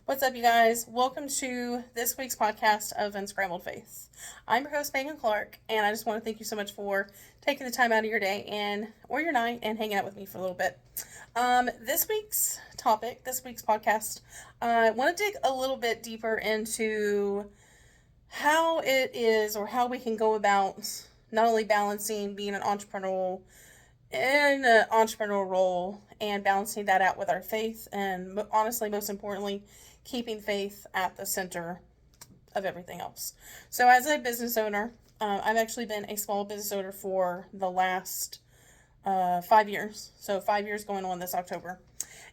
What's up, you guys? Welcome to this week's podcast of Unscrambled Faith. I'm your host, Megan Clark, and I just want to thank you so much for taking the time out of your day or your night and hanging out with me for a little bit. This week's topic, this week's podcast, I want to dig a little bit deeper into how it is or how we can go about not only balancing being an entrepreneur in an entrepreneurial role and balancing that out with our faith, and honestly, most importantly, keeping faith at the center of everything else. So as a business owner, I've actually been a small business owner for the last 5 years. So 5 years going on this October.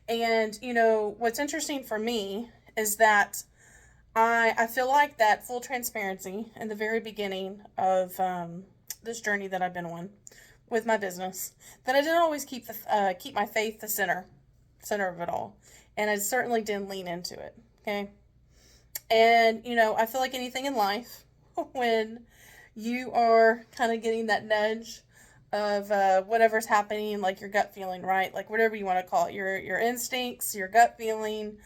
And, what's interesting for me is that I feel like that full transparency in the very beginning of this journey that I've been on with my business, that I didn't always keep my faith the center of it all, and I certainly didn't lean into it. Okay, and I feel like anything in life, when you are kind of getting that nudge of whatever's happening, like your gut feeling, right? Like whatever you want to call it, your instincts, your gut feeling,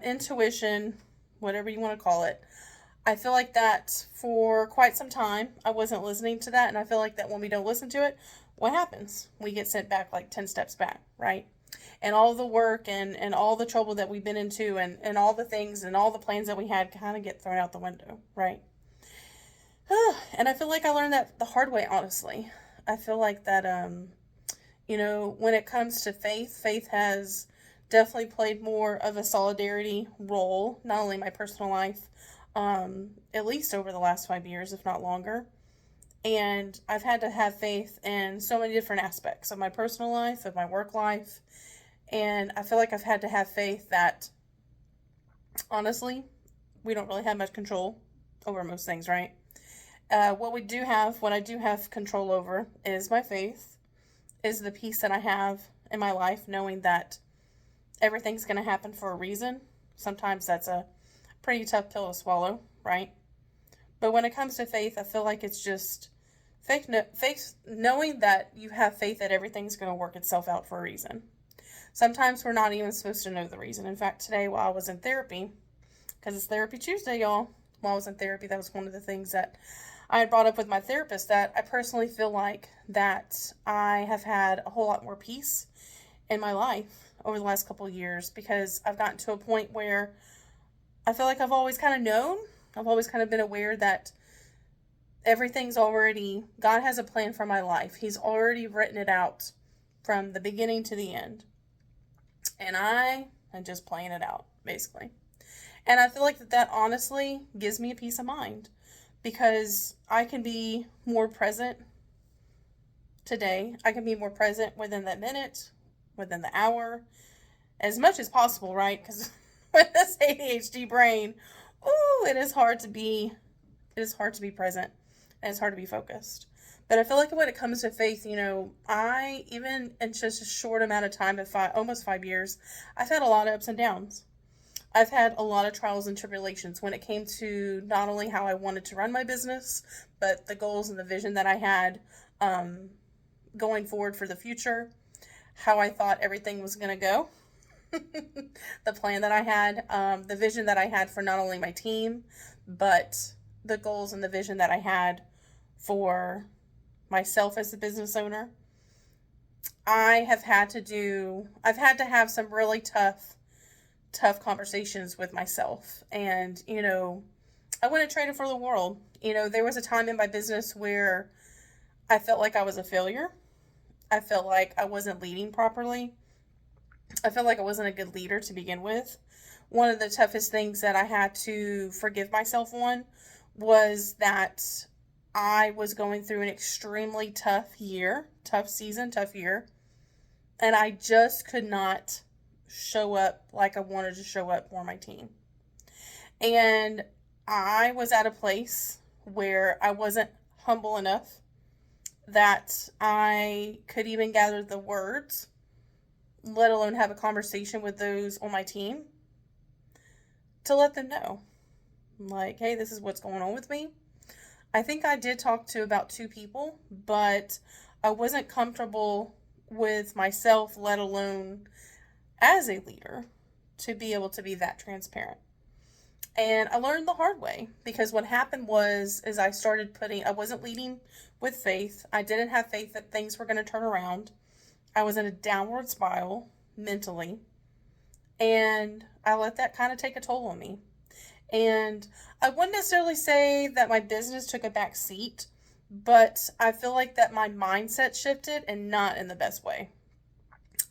intuition, whatever you want to call it. I feel like that for quite some time, I wasn't listening to that. And I feel like that when we don't listen to it, what happens? We get sent back like 10 steps back, right? And all the work and all the trouble that we've been into and all the things and all the plans that we had kind of get thrown out the window, right? And I feel like I learned that the hard way, honestly. I feel like that, when it comes to faith has definitely played more of a solidarity role, not only in my personal life, at least over the last 5 years, if not longer. And I've had to have faith in so many different aspects of my personal life, of my work life. And I feel like I've had to have faith that, honestly, we don't really have much control over most things, right? What I do have control over is my faith, is the peace that I have in my life, knowing that everything's going to happen for a reason. Sometimes that's a pretty tough pill to swallow, right? But when it comes to faith, I feel like it's just faith, knowing that you have faith that everything's going to work itself out for a reason. Sometimes we're not even supposed to know the reason. In fact, today while I was in therapy, because it's Therapy Tuesday, y'all, while I was in therapy, that was one of the things that I had brought up with my therapist, that I personally feel like that I have had a whole lot more peace in my life over the last couple of years, because I've gotten to a point where I feel like I've always kind of known, I've always kind of been aware that God has a plan for my life. He's already written it out from the beginning to the end. And I am just playing it out, basically. And I feel like that honestly gives me a peace of mind, because I can be more present today. I can be more present within that minute, within the hour, as much as possible, right? Because with this ADHD brain, it is hard to be present, and it's hard to be focused. But I feel like when it comes to faith, I, even in just a short amount of time, almost 5 years, I've had a lot of ups and downs. I've had a lot of trials and tribulations when it came to not only how I wanted to run my business, but the goals and the vision that I had going forward for the future, how I thought everything was going to go. The plan that I had, the vision that I had for not only my team, but the goals and the vision that I had for myself as a business owner. I've had to have some really tough conversations with myself. And, I wouldn't trade it for the world. There was a time in my business where I felt like I was a failure. I felt like I wasn't leading properly. I felt like I wasn't a good leader to begin with. One of the toughest things that I had to forgive myself on was that I was going through an extremely tough year, and I just could not show up like I wanted to show up for my team. And I was at a place where I wasn't humble enough that I could even gather the words, let alone have a conversation with those on my team, to let them know, like, hey, this is what's going on with me. I think I did talk to about 2 people, but I wasn't comfortable with myself, let alone as a leader, to be able to be that transparent. And I learned the hard way, because what happened was, is I wasn't leading with faith. I didn't have faith that things were going to turn around. I was in a downward spiral mentally, and I let that kind of take a toll on me. And I wouldn't necessarily say that my business took a back seat, but I feel like that my mindset shifted, and not in the best way.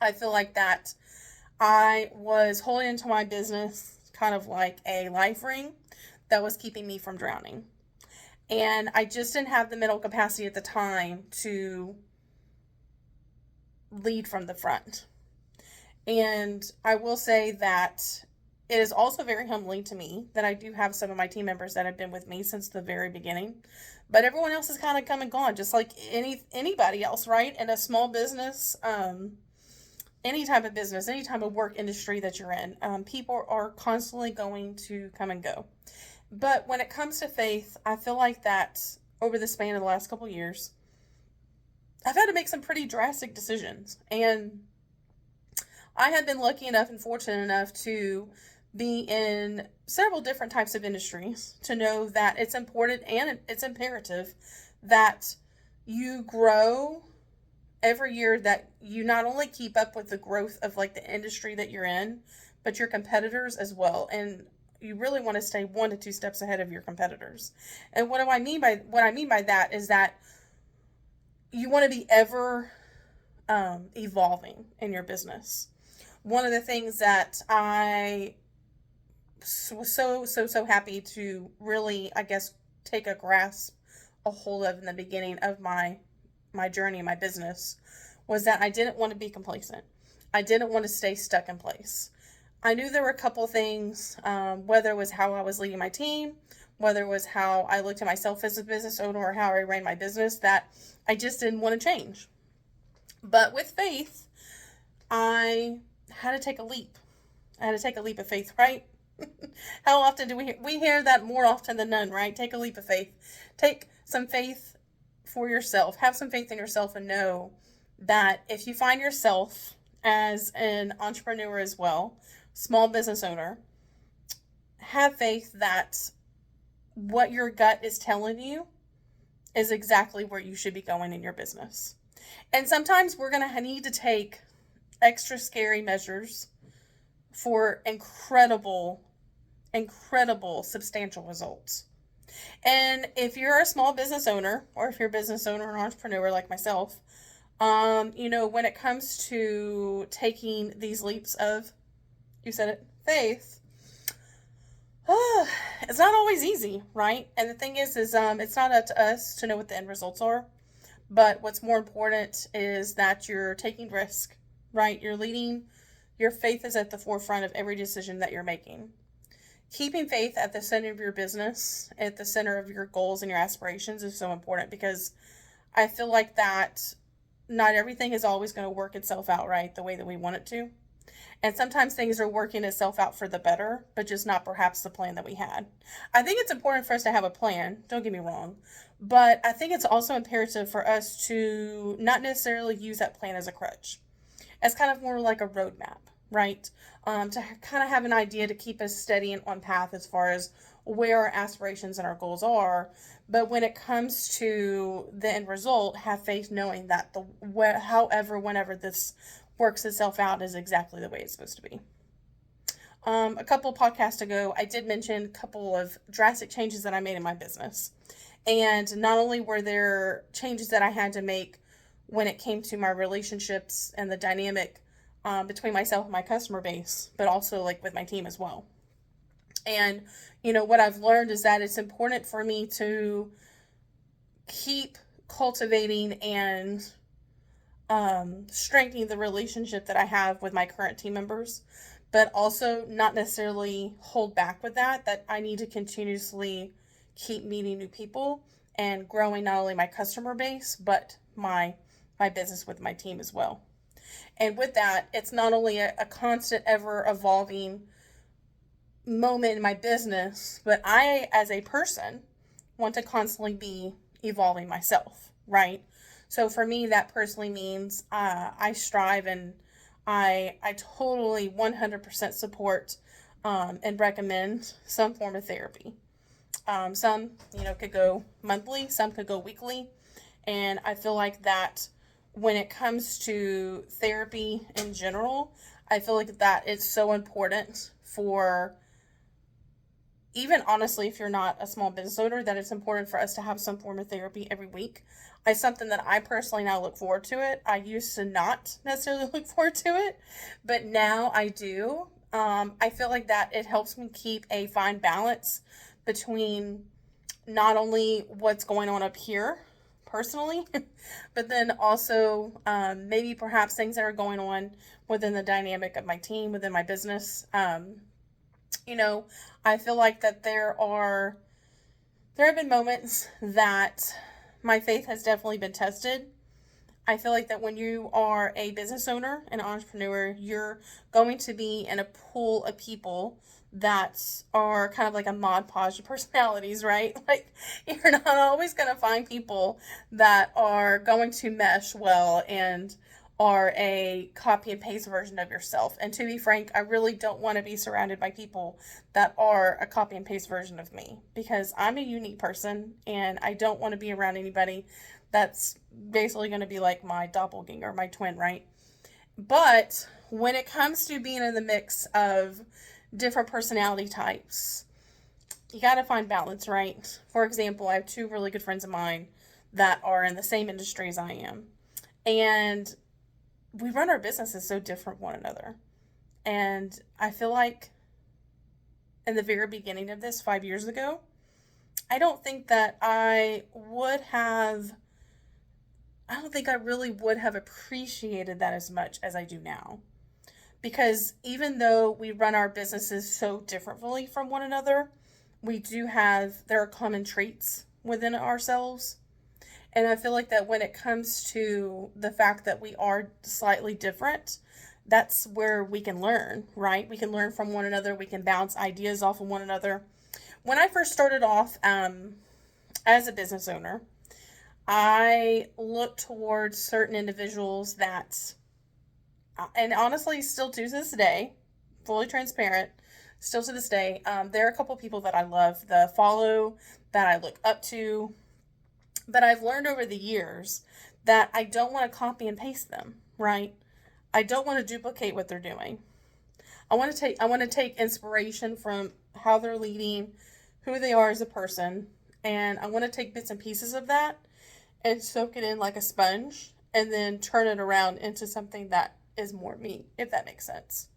I feel like that I was holding into my business kind of like a life ring that was keeping me from drowning. And I just didn't have the mental capacity at the time to lead from the front. And I will say that it is also very humbling to me that I do have some of my team members that have been with me since the very beginning. But everyone else has kind of come and gone, just like anybody else, right? In a small business, any type of business, any type of work industry that you're in, people are constantly going to come and go. But when it comes to faith, I feel like that over the span of the last couple of years, I've had to make some pretty drastic decisions. And I have been lucky enough and fortunate enough to be in several different types of industries to know that it's important and it's imperative that you grow every year, that you not only keep up with the growth of like the industry that you're in, but your competitors as well. And you really want to stay 1 to 2 steps ahead of your competitors. And what I mean by that is that you want to be ever evolving in your business. One of the things that I was so happy to really, I guess, take a hold of in the beginning of my journey in my business was that I didn't want to be complacent. I didn't want to stay stuck in place. I knew there were a couple things, whether it was how I was leading my team, whether it was how I looked at myself as a business owner, or how I ran my business, that I just didn't want to change. But with faith, I had to take a leap. I had to take a leap of faith, right? How often do we hear that more often than none, right? Take a leap of faith. Take some faith for yourself. Have some faith in yourself, and know that if you find yourself as an entrepreneur as well, small business owner, have faith that what your gut is telling you is exactly where you should be going in your business. And sometimes we're going to need to take extra scary measures for incredible substantial results. And if you're a small business owner, or if you're a business owner or entrepreneur like myself, when it comes to taking these leaps of, you said it, faith, it's not always easy, right? And the thing is it's not up to us to know what the end results are. But what's more important is that you're taking risk, right? You're leading. Your faith is at the forefront of every decision that you're making. Keeping faith at the center of your business, at the center of your goals and your aspirations, is so important, because I feel like that not everything is always going to work itself out right the way that we want it to. And sometimes things are working itself out for the better, but just not perhaps the plan that we had. I think it's important for us to have a plan, don't get me wrong, but I think it's also imperative for us to not necessarily use that plan as a crutch. It's kind of more like a roadmap, right? To kind of have an idea to keep us steady and on path as far as where our aspirations and our goals are. But when it comes to the end result, have faith knowing that whenever this works itself out is exactly the way it's supposed to be. A couple of podcasts ago, I did mention a couple of drastic changes that I made in my business. And not only were there changes that I had to make when it came to my relationships and the dynamic between myself and my customer base, but also like with my team as well. And, what I've learned is that it's important for me to keep cultivating and strengthening the relationship that I have with my current team members, but also not necessarily hold back with that I need to continuously keep meeting new people and growing not only my customer base, but my business with my team as well. And with that, it's not only a constant, ever evolving moment in my business, but I, as a person, want to constantly be evolving myself, right? So for me, that personally means I strive and I totally 100% support and recommend some form of therapy. Some, could go monthly, some could go weekly. And I feel like that when it comes to therapy in general, I feel like that is so important for, even honestly, if you're not a small business owner, that it's important for us to have some form of therapy every week. It's something that I personally now look forward to it. I used to not necessarily look forward to it, but now I do. I feel like that it helps me keep a fine balance between not only what's going on up here personally, but then also maybe perhaps things that are going on within the dynamic of my team, within my business. I feel like that there have been moments that my faith has definitely been tested. I feel like that when you are a business owner, an entrepreneur, you're going to be in a pool of people that are kind of like a mod podge of personalities, right? Like, you're not always going to find people that are going to mesh well and are a copy and paste version of yourself. And to be frank, I really don't want to be surrounded by people that are a copy and paste version of me, because I'm a unique person and I don't want to be around anybody that's basically going to be like my doppelganger, my twin, right? But when it comes to being in the mix of different personality types, you got to find balance, right? For example, I have two really good friends of mine that are in the same industry as I am. And we run our businesses so different from one another. And I feel like in the very beginning of this 5 years ago, I don't think I really would have appreciated that as much as I do now. Because even though we run our businesses so differently from one another, there are common traits within ourselves. And I feel like that when it comes to the fact that we are slightly different, that's where we can learn, right? We can learn from one another. We can bounce ideas off of one another. When I first started off as a business owner, I looked towards certain individuals that, and honestly, still to this day, fully transparent, still to this day, there are a couple people that I love, that I look up to, but I've learned over the years that I don't want to copy and paste them, right? I don't want to duplicate what they're doing. I want to take inspiration from how they're leading, who they are as a person, and I want to take bits and pieces of that and soak it in like a sponge and then turn it around into something that is more me, if that makes sense.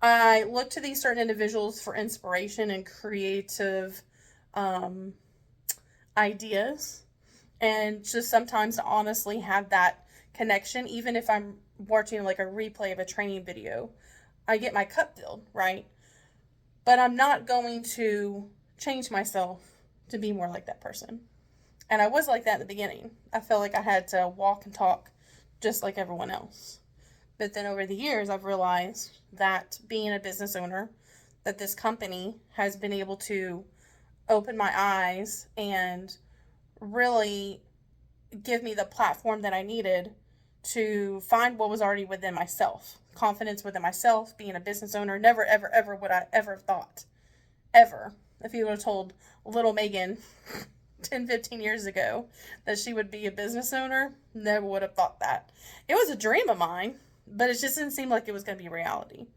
I look to these certain individuals for inspiration and creative ideas, and just sometimes to honestly have that connection. Even if I'm watching like a replay of a training video, I get my cup filled, right? But I'm not going to change myself to be more like that person. And I was like that in the beginning. I felt like I had to walk and talk just like everyone else. But then over the years, I've realized that being a business owner, that this company has been able to open my eyes and really give me the platform that I needed to find what was already within myself. Confidence within myself, being a business owner. Never, ever, ever would I ever have thought, ever, if you would have told little Megan 10, 15 years ago that she would be a business owner, never would have thought that. It was a dream of mine, but it just didn't seem like it was going to be reality.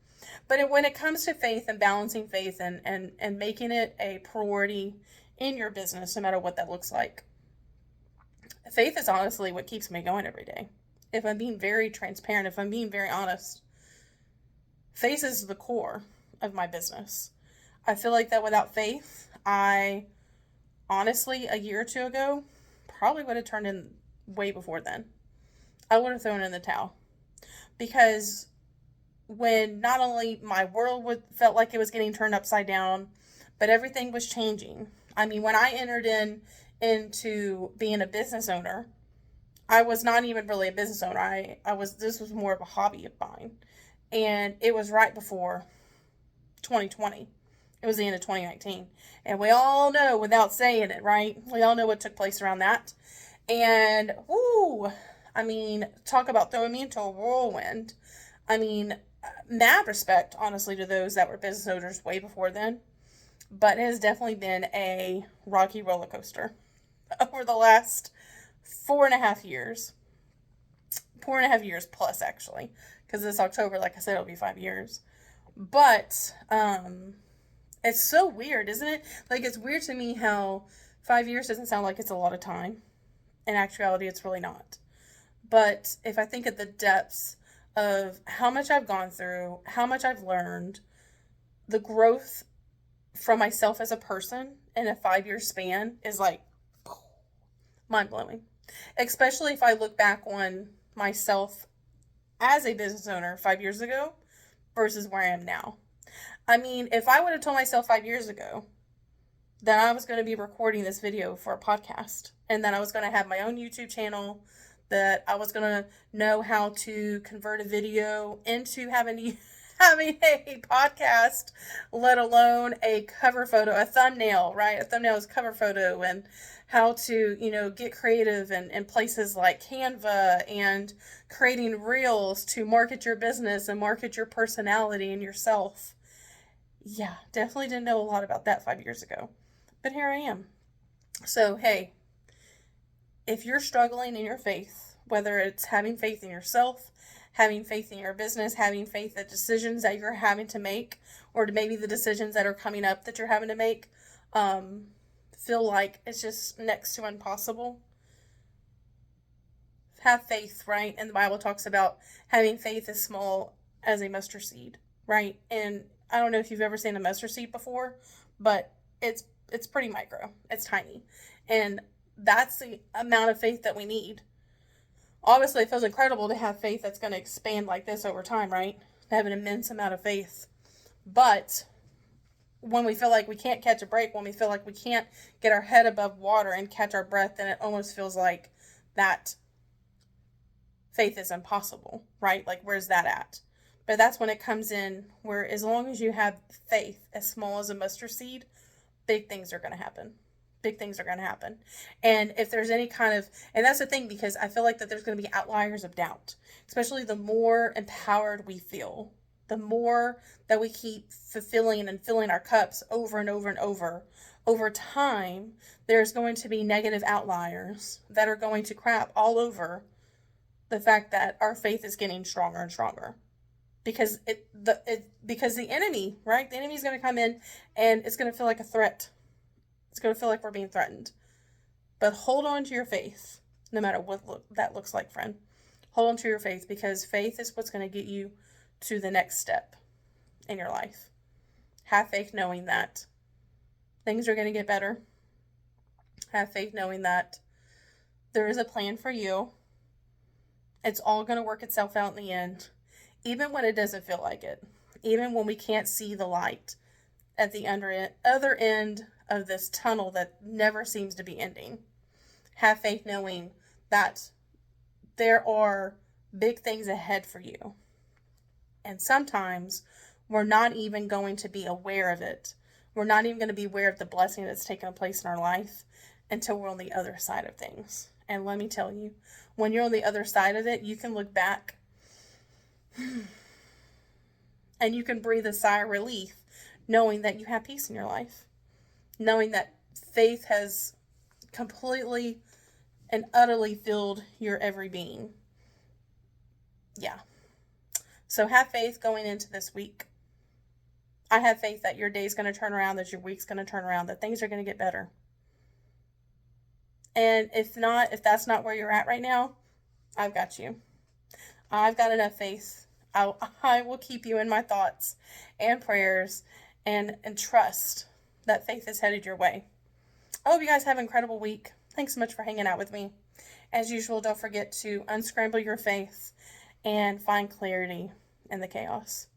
But when it comes to faith and balancing faith and making it a priority in your business, no matter what that looks like, faith is honestly what keeps me going every day. If I'm being very transparent, if I'm being very honest, faith is the core of my business. I feel like that without faith, I honestly, a year or two ago, probably would have turned in way before then. I would have thrown in the towel. Because when not only my world felt like it was getting turned upside down, but everything was changing. I mean, when I entered into being a business owner, I was not even really a business owner. This was more of a hobby of mine. And it was right before 2020. It was the end of 2019. And we all know, without saying it, right? We all know what took place around that. And, talk about throwing me into a whirlwind. I mean, mad respect, honestly, to those that were business owners way before then. But it has definitely been a rocky roller coaster over the last 4.5 years. 4.5 years plus, actually. Because this October, like I said, it'll be 5 years. But it's so weird, isn't it? Like, it's weird to me how 5 years doesn't sound like it's a lot of time. In actuality, it's really not. But if I think of the depths of how much I've gone through, how much I've learned, the growth from myself as a person in a 5 year span is like mind blowing. Especially if I look back on myself as a business owner 5 years ago versus where I am now. I mean, if I would have told myself 5 years ago that I was going to be recording this video for a podcast and that I was going to have my own YouTube channel, that I was going to know how to convert a video into having a podcast, let alone a cover photo, a thumbnail, right? A thumbnail is cover photo, and how to, get creative in places like Canva and creating reels to market your business and market your personality and yourself. Yeah, definitely didn't know a lot about that 5 years ago. But here I am. So, hey, if you're struggling in your faith, whether it's having faith in yourself, having faith in your business, having faith that decisions that you're having to make, or maybe the decisions that are coming up that you're having to make, feel like it's just next to impossible, have faith, right? And the Bible talks about having faith as small as a mustard seed, right? And I don't know if you've ever seen a mustard seed before, but it's pretty micro. It's tiny. And that's the amount of faith that we need. Obviously, it feels incredible to have faith that's going to expand like this over time, right? To have an immense amount of faith. But when we feel like we can't catch a break, when we feel like we can't get our head above water and catch our breath, then it almost feels like that faith is impossible, right? Like, where's that at? But that's when it comes in, where as long as you have faith as small as a mustard seed, big things are going to happen. Big things are going to happen. And if there's any kind of, and that's the thing, because I feel like that there's going to be outliers of doubt, especially the more empowered we feel, the more that we keep fulfilling and filling our cups over and over and over time, there's going to be negative outliers that are going to crap all over the fact that our faith is getting stronger and stronger. Because because the enemy, right? The enemy is going to come in and it's going to feel like a threat. It's going to feel like we're being threatened. But hold on to your faith, no matter what that looks like, friend. Hold on to your faith, because faith is what's going to get you to the next step in your life. Have faith knowing that things are going to get better. Have faith knowing that there is a plan for you. It's all going to work itself out in the end. Even when it doesn't feel like it. Even when we can't see the light at the other end of this tunnel that never seems to be ending. Have faith knowing that there are big things ahead for you. And sometimes we're not even going to be aware of it. We're not even going to be aware of the blessing that's taken place in our life until we're on the other side of things. And let me tell you, when you're on the other side of it, you can look back and you can breathe a sigh of relief knowing that you have peace in your life. Knowing that faith has completely and utterly filled your every being. Yeah. So have faith going into this week. I have faith that your day's going to turn around, that your week's going to turn around, that things are going to get better. And if that's not where you're at right now, I've got you. I've got enough faith. I will keep you in my thoughts and prayers and trust that faith is headed your way. I hope you guys have an incredible week. Thanks so much for hanging out with me. As usual, don't forget to unscramble your faith and find clarity in the chaos.